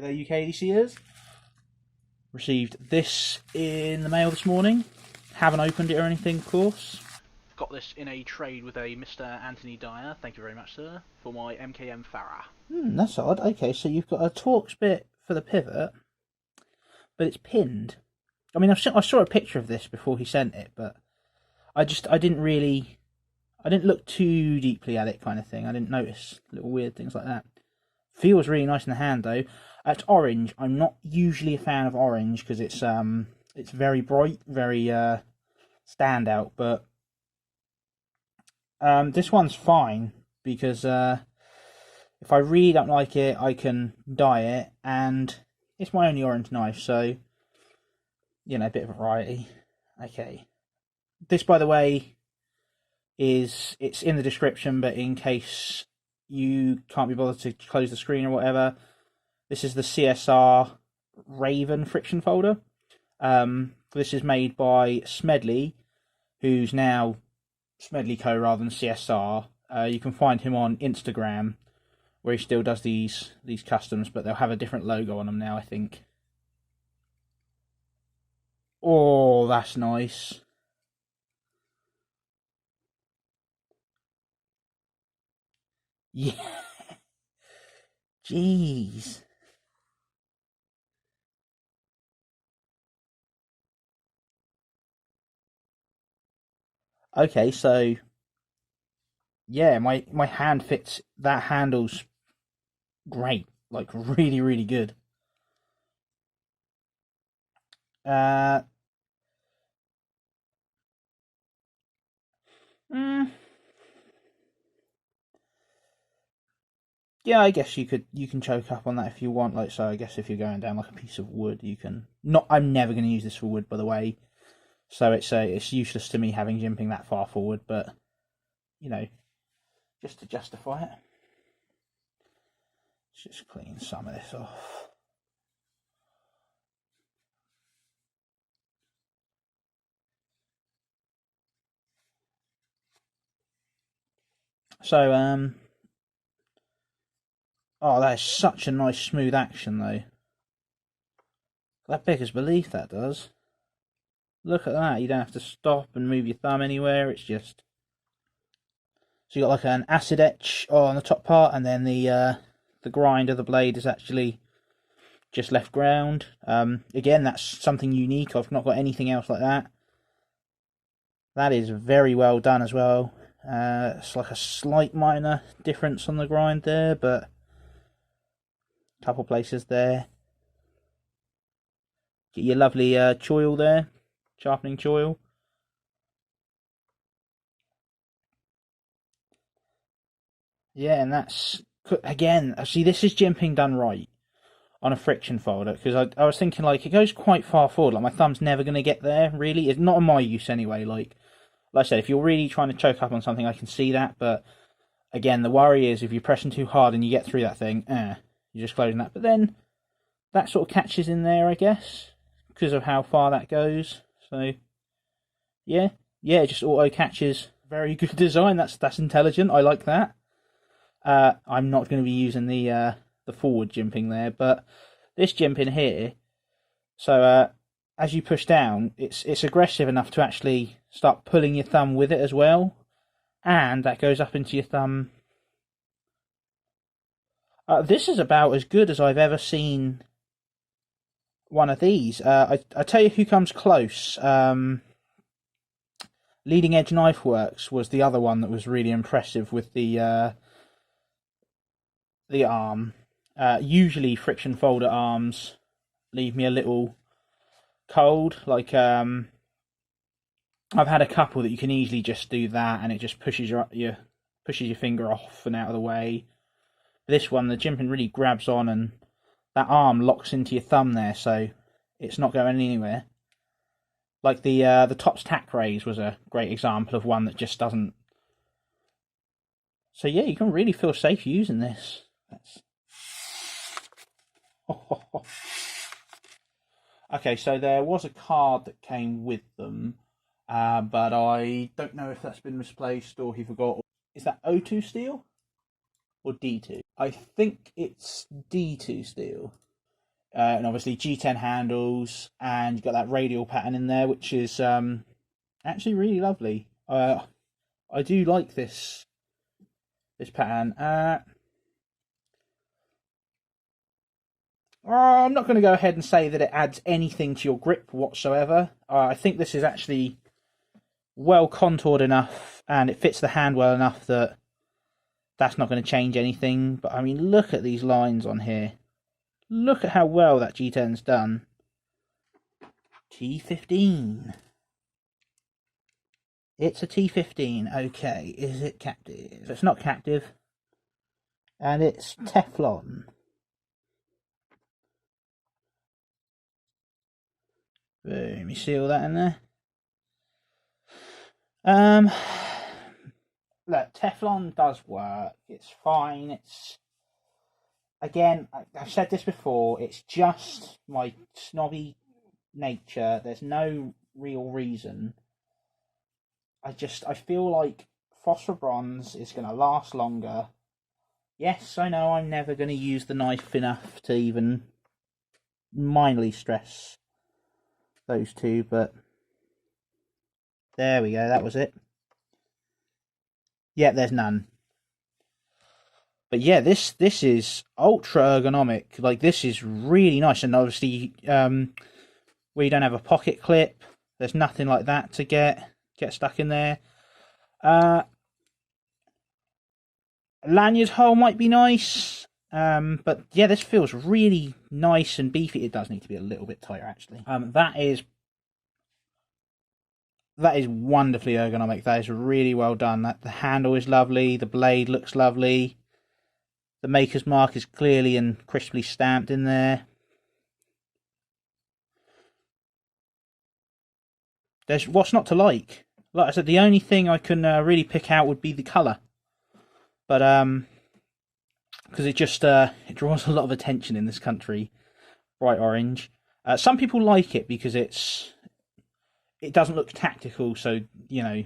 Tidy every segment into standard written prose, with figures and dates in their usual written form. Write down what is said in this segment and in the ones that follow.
Hey there, UK ADCers. Received this in the mail this morning. Haven't opened it or anything, of course. Got this in a trade with a Mr. Anthony Dyer. Thank you very much, sir, for my MKM Farah. That's odd. Okay, so you've got a Torx bit for the pivot, but it's pinned. I mean, I saw a picture of this before he sent it, but I didn't look too deeply at it, kind of thing. I didn't notice little weird things like that. Feels really nice in the hand though. It's orange. I'm not usually a fan of orange because it's very bright, very standout. But this one's fine because if I really don't like it, I can dye it, and it's my only orange knife, so you know, a bit of variety. Okay, this, by the way, it's in the description, but in case you can't be bothered to close the screen or whatever, this is the CSR Raven friction folder. This is made by Smedley, who's now Smedley&Co rather than CSR. You can find him on Instagram, where he still does these customs, but they'll have a different logo on them now, I think. Oh, that's nice. Yeah. Jeez. Okay, so yeah, my hand fits. That handle's great, like really, really good. Uh, yeah, I guess you can choke up on that if you want. Like, so I guess if you're going down like a piece of wood, you can. Not, I'm never going to use this for wood, by the way. So it's useless to me having jimping that far forward, but you know, just to justify it. Let's just clean some of this off. So oh, that is such a nice smooth action though. That beggars belief, that does. Look at that, you don't have to stop and move your thumb anywhere, it's just... So you got like an acid etch on the top part, and then the grind of the blade is actually just left ground. Again, that's something unique. I've not got anything else like that. That is very well done as well. It's like a slight minor difference on the grind there, but a couple places there. Get your lovely choil there, sharpening choil. Yeah, and that's, again, see, this is jimping done right on a friction folder, because I was thinking, like, it goes quite far forward, like my thumb's never going to get there, really. It's not on my use anyway. Like I said, if you're really trying to choke up on something, I can see that, but again, the worry is if you're pressing too hard and you get through that thing, you're just closing that. But then that sort of catches in there, I guess, because of how far that goes. So yeah, it just auto catches. Very good design. That's intelligent. I like that. I'm not going to be using the forward jimping there, but this jimping here, so as you push down, it's aggressive enough to actually start pulling your thumb with it as well, and that goes up into your thumb. This is about as good as I've ever seen one of these. I tell you who comes close. Leading Edge Knife Works was the other one that was really impressive with the arm. Usually friction folder arms leave me a little cold. Like I've had a couple that you can easily just do that and it just pushes your finger off and out of the way. This one, the jimping really grabs on and that arm locks into your thumb there, so it's not going anywhere. Like the Tops Tack Raise was a great example of one that just doesn't. So yeah, you can really feel safe using this. Okay, so there was a card that came with them, but I don't know if that's been misplaced or he forgot. Is that O2 steel or D2? I think it's D2 steel. and obviously G10 handles, and you've got that radial pattern in there, which is actually really lovely. I do like this pattern. I'm not going to go ahead and say that it adds anything to your grip whatsoever. I think this is actually well contoured enough, and it fits the hand well enough that that's not going to change anything. But I mean, look at these lines on here. Look at how well that G10's done. T15. It's a T15. Okay, is it captive? It's not captive. And it's Teflon. Boom, you see all that in there? Look, Teflon does work. It's fine. It's, again, I've said this before, it's just my snobby nature. There's no real reason. I feel like phosphor bronze is going to last longer. Yes, I know I'm never going to use the knife enough to even minorly stress those two, but there we go, that was it. Yeah, there's none. But yeah, this is ultra ergonomic. Like, this is really nice, and obviously where you don't have a pocket clip, there's nothing like that to get stuck in there. Lanyard hole might be nice, but yeah, this feels really nice and beefy. It does need to be a little bit tighter, actually. That is wonderfully ergonomic. That is really well done. The handle is lovely. The blade looks lovely. The maker's mark is clearly and crisply stamped in there. There's what's not to like. Like I said, the only thing I can really pick out would be the colour. But because it just it draws a lot of attention in this country, bright orange. Some people like it because it doesn't look tactical, so you know,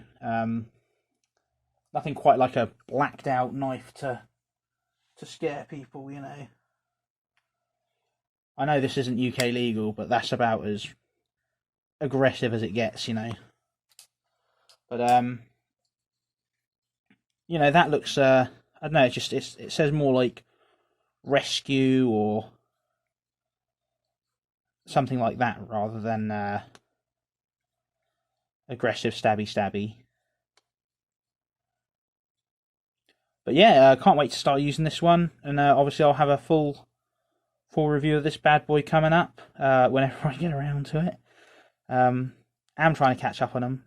nothing quite like a blacked out knife to scare people, you know. I know this isn't UK legal, but that's about as aggressive as it gets, you know. But you know, that looks I don't know, it says more like rescue or something like that rather than aggressive stabby. But yeah, I can't wait to start using this one, and obviously I'll have a full review of this bad boy coming up whenever I get around to it. I'm trying to catch up on them.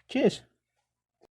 Cheers.